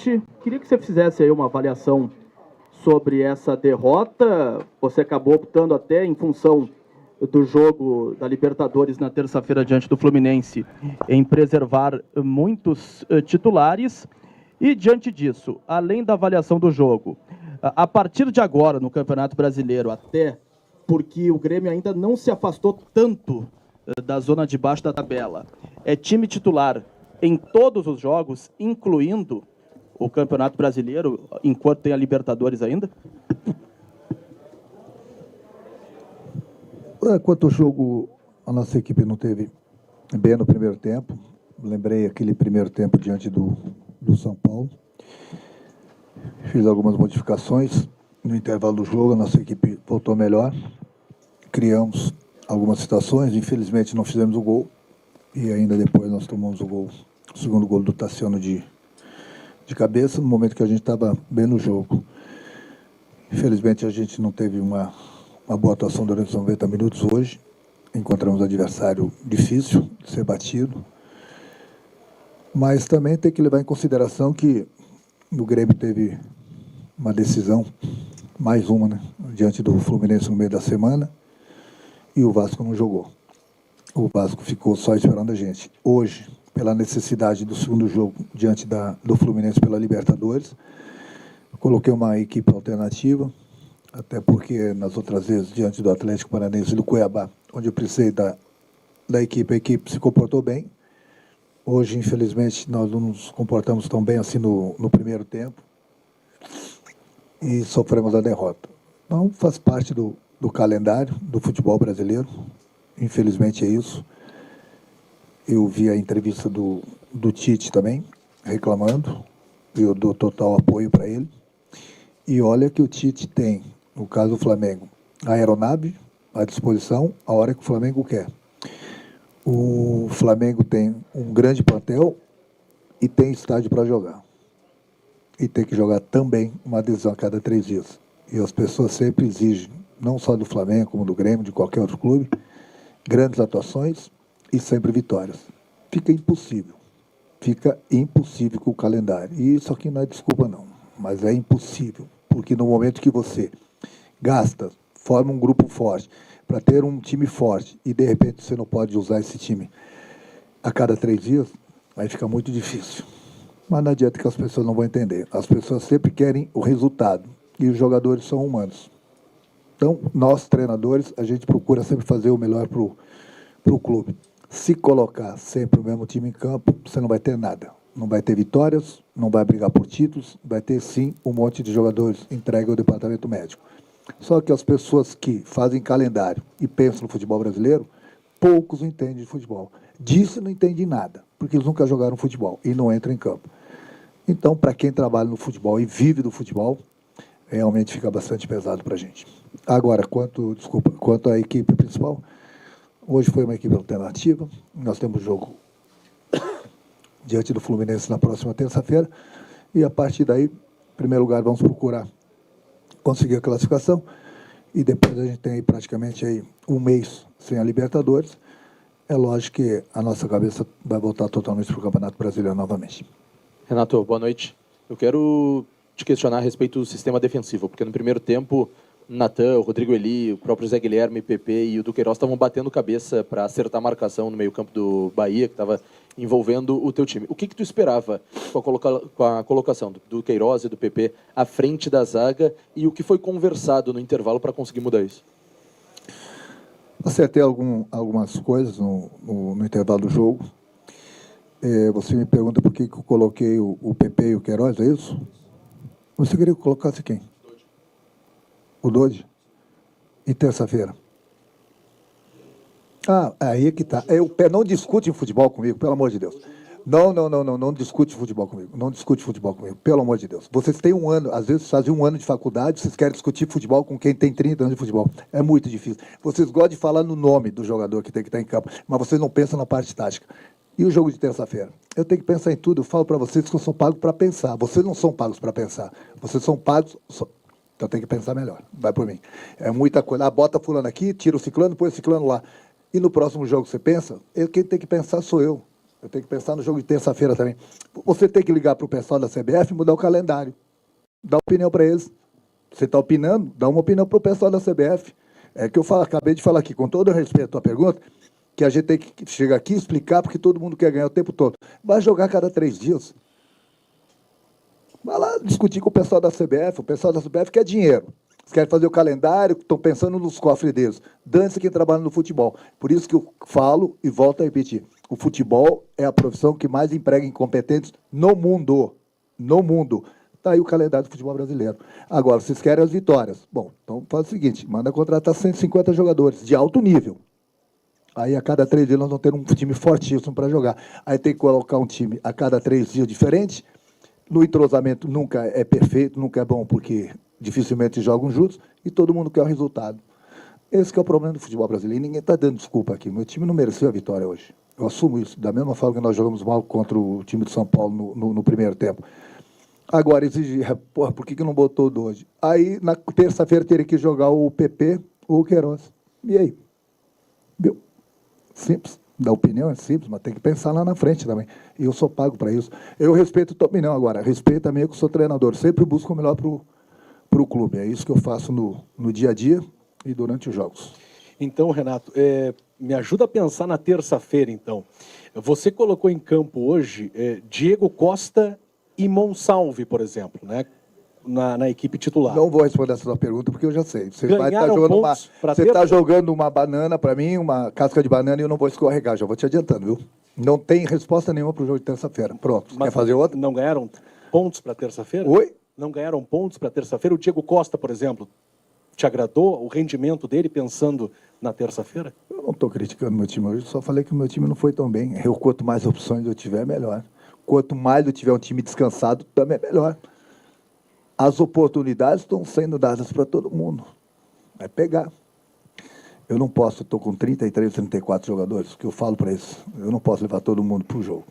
noite. Queria que você fizesse aí uma avaliação sobre essa derrota. Você acabou optando até em função do jogo da Libertadores na terça-feira diante do Fluminense em preservar muitos titulares. E diante disso, além da avaliação do jogo, a partir de agora no Campeonato Brasileiro, até porque o Grêmio ainda não se afastou tanto da zona de baixo da tabela, é time titular em todos os jogos, incluindo o Campeonato Brasileiro, enquanto tem a Libertadores ainda? Quanto ao jogo, a nossa equipe não teve bem no primeiro tempo. Lembrei aquele primeiro tempo diante do São Paulo. Fiz algumas modificações. No intervalo do jogo, a nossa equipe voltou melhor. Criamos algumas situações. Infelizmente, não fizemos o gol. E ainda depois nós tomamos o segundo gol do Tassiano de cabeça, no momento que a gente estava bem no jogo. Infelizmente, a gente não teve uma boa atuação durante os 90 minutos hoje. Encontramos um adversário difícil de ser batido. Mas também tem que levar em consideração que o Grêmio teve uma decisão, mais uma, né, diante do Fluminense no meio da semana, e o Vasco não jogou. O Vasco ficou só esperando a gente. Hoje, pela necessidade do segundo jogo diante do Fluminense pela Libertadores, coloquei uma equipe alternativa, até porque nas outras vezes, diante do Atlético Paranaense e do Cuiabá, onde eu precisei da equipe, a equipe se comportou bem. Hoje, infelizmente, nós não nos comportamos tão bem assim no primeiro tempo e sofremos a derrota. Então, faz parte do calendário do futebol brasileiro. Infelizmente é isso. Eu vi a entrevista do Tite também, reclamando, e eu dou total apoio para ele. E olha que o Tite tem, no caso do Flamengo, a aeronave à disposição a hora que o Flamengo quer. O Flamengo tem um grande plantel e tem estádio para jogar. E tem que jogar também uma decisão a cada 3 dias. E as pessoas sempre exigem, não só do Flamengo, como do Grêmio, de qualquer outro clube, grandes atuações e sempre vitórias. Fica impossível com o calendário. E isso aqui não é desculpa não, mas é impossível, porque no momento que você gasta, forma um grupo forte, para ter um time forte, e de repente você não pode usar esse time a cada 3 dias, aí fica muito difícil. Mas não adianta que as pessoas não vão entender. As pessoas sempre querem o resultado, e os jogadores são humanos. Então, nós, treinadores, a gente procura sempre fazer o melhor para o clube. Se colocar sempre o mesmo time em campo, você não vai ter nada. Não vai ter vitórias, não vai brigar por títulos, vai ter, sim, um monte de jogadores entregue ao departamento médico. Só que as pessoas que fazem calendário e pensam no futebol brasileiro, poucos entendem de futebol. Disso não entendem nada, porque eles nunca jogaram futebol e não entram em campo. Então, para quem trabalha no futebol e vive do futebol, realmente fica bastante pesado para a gente. Agora, quanto à equipe principal, hoje foi uma equipe alternativa. Nós temos jogo diante do Fluminense na próxima terça-feira, e a partir daí, em primeiro lugar, vamos procurar conseguir a classificação, e depois a gente tem aí praticamente aí um mês sem a Libertadores. É lógico que a nossa cabeça vai voltar totalmente para o Campeonato Brasileiro novamente. Renato, boa noite. Eu quero te questionar a respeito do sistema defensivo, porque no primeiro tempo, Natan, o Rodrigo Eli, o próprio Zé Guilherme, Pepe e o Duqueiroz estavam batendo cabeça para acertar a marcação no meio-campo do Bahia, que estava envolvendo o teu time. O que tu esperava com a colocação do Duqueiroz e do Pepe à frente da zaga, e o que foi conversado no intervalo para conseguir mudar isso? Acertei algumas coisas no intervalo do jogo. Você me pergunta por que eu coloquei o Pepe e o Queiroz, é isso? Você queria que eu colocasse quem? O Dodge? E terça-feira? Aí é que tá. Não discute em futebol comigo, pelo amor de Deus. Não discute futebol comigo. Não discute futebol comigo, pelo amor de Deus. Vocês têm um ano, às vezes fazem um ano de faculdade, vocês querem discutir futebol com quem tem 30 anos de futebol. É muito difícil. Vocês gostam de falar no nome do jogador que tem que estar em campo, mas vocês não pensam na parte tática. E o jogo de terça-feira? Eu tenho que pensar em tudo. Eu falo para vocês que eu sou pago para pensar. Vocês não são pagos para pensar. Vocês são pagos... Então tem que pensar melhor. Vai por mim. É muita coisa. Bota fulano aqui, tira o ciclano, põe o ciclano lá. E no próximo jogo você pensa? Quem tem que pensar sou eu. Eu tenho que pensar no jogo de terça-feira também. Você tem que ligar para o pessoal da CBF e mudar o calendário. Dá opinião para eles. Você está opinando? Dá uma opinião para o pessoal da CBF. É que eu acabei de falar aqui, com todo respeito à tua pergunta, que a gente tem que chegar aqui e explicar porque todo mundo quer ganhar o tempo todo. Vai jogar a cada 3 dias. Vai lá discutir com o pessoal da CBF. O pessoal da CBF quer dinheiro. Eles querem fazer o calendário, estão pensando nos cofres deles. Dane-se quem trabalha no futebol. Por isso que eu falo e volto a repetir. O futebol é a profissão que mais emprega incompetentes no mundo. No mundo. Está aí o calendário do futebol brasileiro. Agora, vocês querem as vitórias. Bom, então faz o seguinte, manda contratar 150 jogadores de alto nível. Aí a cada 3 dias nós vamos ter um time fortíssimo para jogar. Aí tem que colocar um time a cada 3 dias diferente. No entrosamento nunca é perfeito, nunca é bom, porque dificilmente jogam juntos e todo mundo quer o resultado. Esse que é o problema do futebol brasileiro. E ninguém está dando desculpa aqui. Meu time não mereceu a vitória hoje. Eu assumo isso. Da mesma forma que nós jogamos mal contra o time de São Paulo no primeiro tempo. Agora, exigir, porra, por que não botou o hoje? Aí, na terça-feira, teria que jogar o PP ou o Queiroz. E aí? Viu? Simples. Da opinião é simples, mas tem que pensar lá na frente também. E eu sou pago para isso. Eu respeito a tua opinião agora. Respeito também que eu sou treinador. Sempre busco o melhor para o clube. É isso que eu faço no dia a dia e durante os jogos. Então, Renato, me ajuda a pensar na terça-feira, então. Você colocou em campo hoje Diego Costa e Monsalve, por exemplo, né? Na equipe titular. Não vou responder essa sua pergunta, porque eu já sei. Você está jogando uma banana para mim, uma casca de banana, e eu não vou escorregar, já vou te adiantando, viu? Não tem resposta nenhuma para o jogo de terça-feira. Pronto. Mas quer fazer outra? Não ganharam pontos para terça-feira? Oi? Não ganharam pontos para terça-feira? O Diego Costa, por exemplo, te agradou o rendimento dele pensando na terça-feira? Eu não estou criticando meu time hoje, só falei que o meu time não foi tão bem. Quanto mais opções eu tiver, melhor. Quanto mais eu tiver um time descansado, também é melhor. As oportunidades estão sendo dadas para todo mundo. Vai pegar. Eu não posso, estou com 33, 34 jogadores, que eu falo para eles, eu não posso levar todo mundo para o jogo.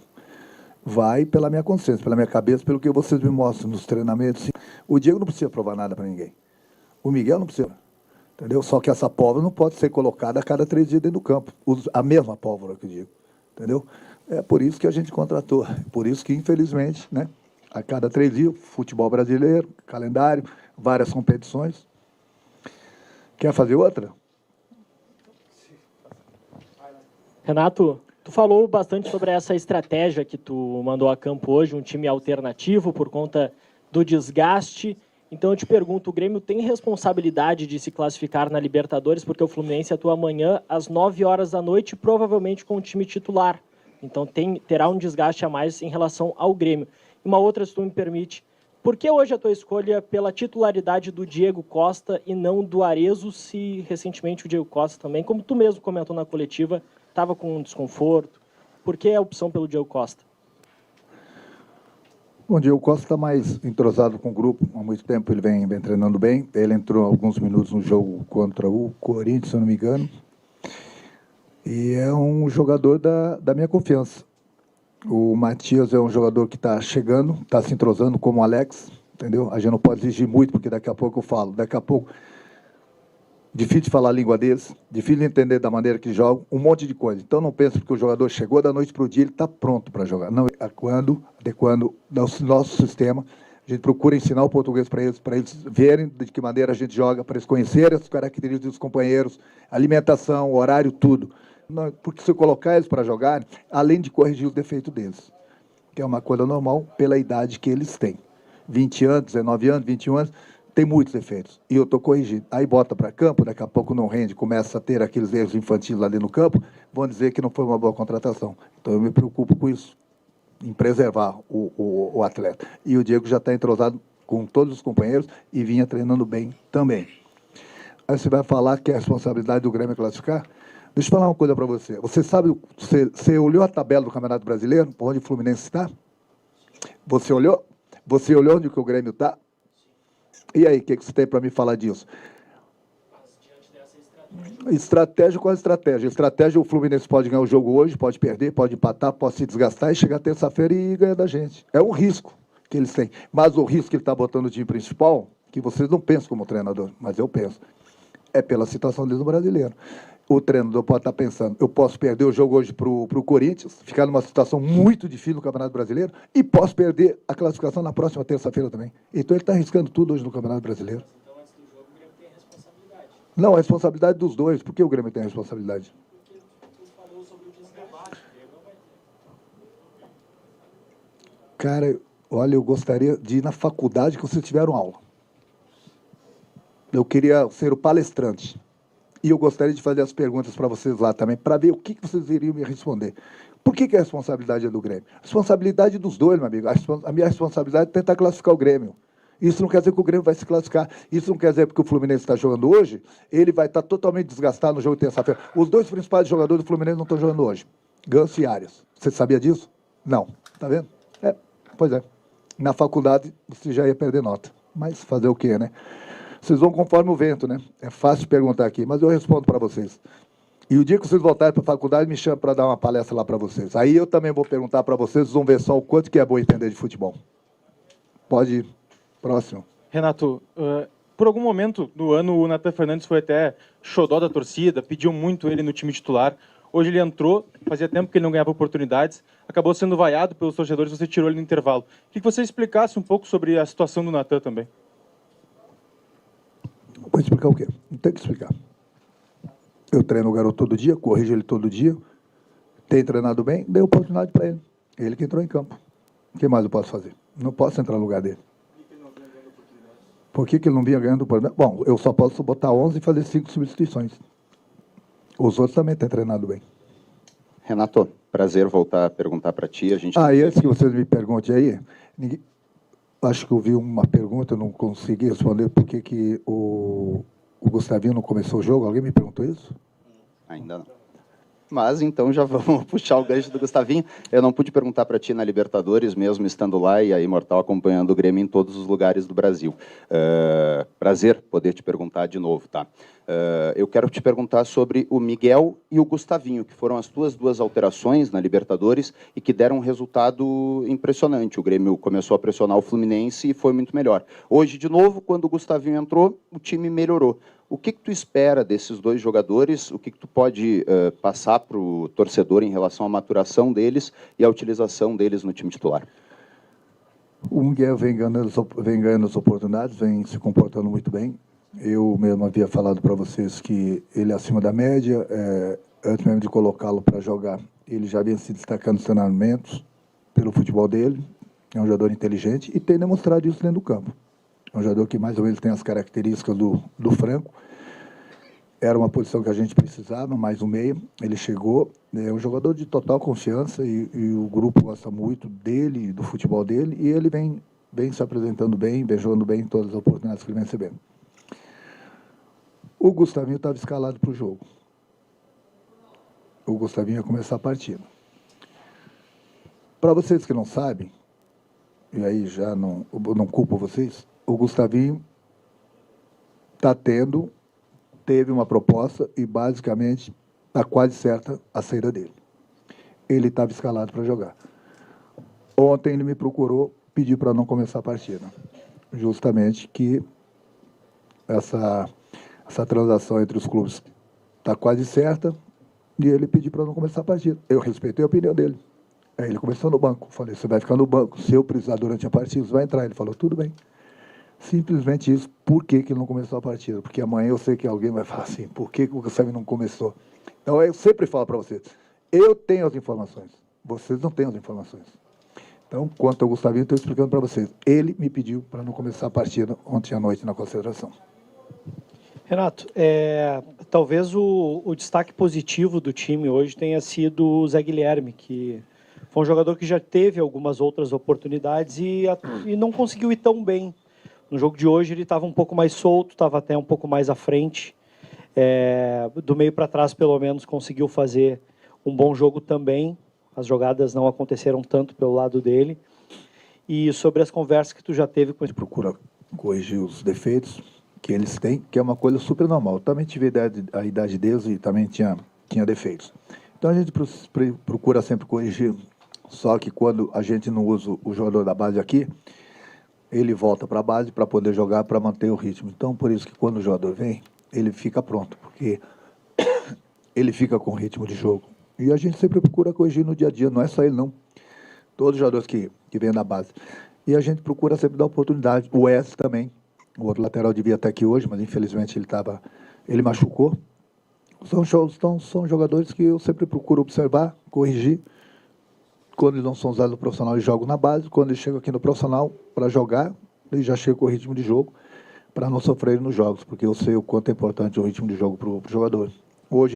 Vai pela minha consciência, pela minha cabeça, pelo que vocês me mostram nos treinamentos. O Diego não precisa provar nada para ninguém. O Miguel não precisa. Entendeu? Só que essa pólvora não pode ser colocada a cada 3 dias dentro do campo. A mesma pólvora que eu digo. Entendeu? É por isso que a gente contratou. Por isso que, infelizmente, né, a cada 3 dias, futebol brasileiro, calendário, várias competições. Quer fazer outra? Renato, tu falou bastante sobre essa estratégia que tu mandou a campo hoje, um time alternativo por conta do desgaste. Então eu te pergunto, o Grêmio tem responsabilidade de se classificar na Libertadores, porque o Fluminense atua amanhã às 9 horas da noite, provavelmente com o time titular. Então terá um desgaste a mais em relação ao Grêmio. E uma outra, se tu me permite, por que hoje a tua escolha pela titularidade do Diego Costa e não do Arezzo, se recentemente o Diego Costa também, como tu mesmo comentou na coletiva, estava com um desconforto? Por que a opção pelo Diego Costa? Bom, o Diego Costa está mais entrosado com o grupo. Há muito tempo ele vem treinando bem. Ele entrou alguns minutos no jogo contra o Corinthians, se eu não me engano. E é um jogador da minha confiança. O Matias é um jogador que está chegando, está se entrosando como o Alex, entendeu? A gente não pode exigir muito, porque daqui a pouco eu falo. Daqui a pouco, difícil de falar a língua deles, difícil de entender da maneira que jogam, um monte de coisa. Então não pense que o jogador chegou da noite para o dia, ele está pronto para jogar. Não, adequando nosso sistema, a gente procura ensinar o português para eles verem de que maneira a gente joga, para eles conhecerem as características dos companheiros, alimentação, horário, tudo. Não, porque se eu colocar eles para jogar, além de corrigir os defeitos deles, que é uma coisa normal pela idade que eles têm. 20 anos, 19 anos, 21 anos, tem muitos defeitos. E eu estou corrigindo. Aí bota para campo, daqui a pouco não rende, começa a ter aqueles erros infantis lá dentro do campo, vão dizer que não foi uma boa contratação. Então eu me preocupo com isso, em preservar o atleta. E o Diego já está entrosado com todos os companheiros e vinha treinando bem também. Aí você vai falar que é a responsabilidade do Grêmio classificar? Deixa eu falar uma coisa para você. Você sabe, você olhou a tabela do Campeonato Brasileiro, por onde o Fluminense está? Você olhou? Você olhou onde que o Grêmio está? E aí, o que você tem para me falar disso? Estratégia com a estratégia. Estratégia, o Fluminense pode ganhar o jogo hoje, pode perder, pode empatar, pode se desgastar e chegar terça-feira e ganhar da gente. É um risco que eles têm. Mas o risco que ele está botando no time principal, que vocês não pensam como treinador, mas eu penso, é pela situação deles no brasileiro. o treinador pode estar pensando, eu posso perder o jogo hoje para o Corinthians, ficar numa situação muito difícil no Campeonato Brasileiro, e posso perder a classificação na próxima terça-feira também. Então ele está arriscando tudo hoje no Campeonato Brasileiro. Então, antes do jogo, o Grêmio tem responsabilidade. Não, a responsabilidade dos dois. Por que o Grêmio tem a responsabilidade? Porque tu falou sobre o desgaste. Cara, olha, eu gostaria de ir na faculdade que vocês tiveram aula. Eu queria ser o palestrante. E eu gostaria de fazer as perguntas para vocês lá também, para ver o que vocês iriam me responder. Por que a responsabilidade é do Grêmio? A responsabilidade dos dois, meu amigo. A minha responsabilidade é tentar classificar o Grêmio. Isso não quer dizer que o Grêmio vai se classificar. Isso não quer dizer que o Fluminense está jogando hoje, ele vai estar totalmente desgastado no jogo de terça-feira. Os dois principais jogadores do Fluminense não estão jogando hoje. Ganso e Arias. Você sabia disso? Não. Tá vendo? Pois é. Na faculdade, você já ia perder nota. Mas fazer o quê, né? Vocês vão conforme o vento, né? É fácil perguntar aqui, mas eu respondo para vocês. E o dia que vocês voltarem para a faculdade, me chama para dar uma palestra lá para vocês. Aí eu também vou perguntar para vocês vão ver só o quanto que é bom entender de futebol. Pode ir. Próximo. Renato, por algum momento do ano, o Nathan Fernandes foi até xodó da torcida, pediu muito ele no time titular. Hoje ele entrou, fazia tempo que ele não ganhava oportunidades, acabou sendo vaiado pelos torcedores, você tirou ele no intervalo. Queria que você explicasse um pouco sobre a situação do Nathan também. Vou explicar o quê? Não tem que explicar. Eu treino o garoto todo dia, corrijo ele todo dia, tem treinado bem, dei oportunidade para ele. Ele que entrou em campo. O que mais eu posso fazer? Não posso entrar no lugar dele. Por que ele não vinha ganhando oportunidade? Bom, eu só posso botar 11 e fazer 5 substituições. Os outros também têm treinado bem. Renato, prazer voltar a perguntar para ti. E antes que vocês me perguntem aí, acho que eu vi uma pergunta, eu não consegui responder por que o Gustavinho não começou o jogo. Alguém me perguntou isso? Ainda não. Mas então já vamos puxar o gancho do Gustavinho. Eu não pude perguntar para ti na Libertadores, mesmo estando lá e a Imortal acompanhando o Grêmio em todos os lugares do Brasil. Prazer poder te perguntar de novo, tá? Eu quero te perguntar sobre o Miguel e o Gustavinho, que foram as tuas duas alterações na Libertadores e que deram um resultado impressionante. O Grêmio começou a pressionar o Fluminense e foi muito melhor. Hoje, de novo, quando o Gustavinho entrou, o time melhorou. O que tu espera desses dois jogadores? O que tu pode passar para o torcedor em relação à maturação deles e à utilização deles no time titular? O Miguel vem ganhando as oportunidades, vem se comportando muito bem. Eu mesmo havia falado para vocês que ele é acima da média. Antes mesmo de colocá-lo para jogar, ele já vinha se destacando nos treinamentos pelo futebol dele. É um jogador inteligente e tem demonstrado isso dentro do campo. É um jogador que mais ou menos tem as características do Franco. Era uma posição que a gente precisava, mais um meio. Ele chegou, é um jogador de total confiança e o grupo gosta muito dele, do futebol dele, e ele vem se apresentando bem, vem jogando bem em todas as oportunidades que ele vem recebendo. O Gustavinho estava escalado para o jogo. O Gustavinho ia começar a partida. Para vocês que não sabem, e aí já não culpo vocês, o Gustavinho teve uma proposta e basicamente está quase certa a saída dele. Ele estava escalado para jogar. Ontem ele me procurou, pediu para não começar a partida. Justamente que essa transação entre os clubes está quase certa e ele pediu para não começar a partida. Eu respeitei a opinião dele. Aí ele começou no banco. Falei, você vai ficar no banco. Se eu precisar durante a partida, você vai entrar. Ele falou, tudo bem. Simplesmente isso. Por que ele não começou a partida? Porque amanhã eu sei que alguém vai falar assim, por que o Gustavo não começou? Então eu sempre falo para vocês, eu tenho as informações, vocês não têm as informações. Então, quanto ao Gustavinho, estou explicando para vocês. Ele me pediu para não começar a partida ontem à noite na concentração. Renato, talvez o destaque positivo do time hoje tenha sido o Zé Guilherme, que foi um jogador que já teve algumas outras oportunidades e não conseguiu ir tão bem. No jogo de hoje ele estava um pouco mais solto, estava até um pouco mais à frente. Do meio para trás, pelo menos, conseguiu fazer um bom jogo também. As jogadas não aconteceram tanto pelo lado dele. E sobre as conversas que tu já teve com ele. Procura corrigir os defeitos que eles têm, que é uma coisa super normal. Eu também tive a idade deles e também tinha defeitos. Então a gente procura sempre corrigir, só que quando a gente não usa o jogador da base aqui, ele volta para a base para poder jogar, para manter o ritmo. Então por isso que quando o jogador vem, ele fica pronto, porque ele fica com ritmo de jogo. E a gente sempre procura corrigir no dia a dia, não é só ele não. Todos os jogadores que vêm da base. E a gente procura sempre dar oportunidade. O Wes também, o outro lateral devia estar aqui hoje, mas infelizmente ele machucou. São jogadores que eu sempre procuro observar, corrigir. Quando eles não são usados no profissional, eles jogam na base. Quando eles chegam aqui no profissional para jogar, eles já chegam com o ritmo de jogo para não sofrerem nos jogos, porque eu sei o quanto é importante o ritmo de jogo para o jogador. Hoje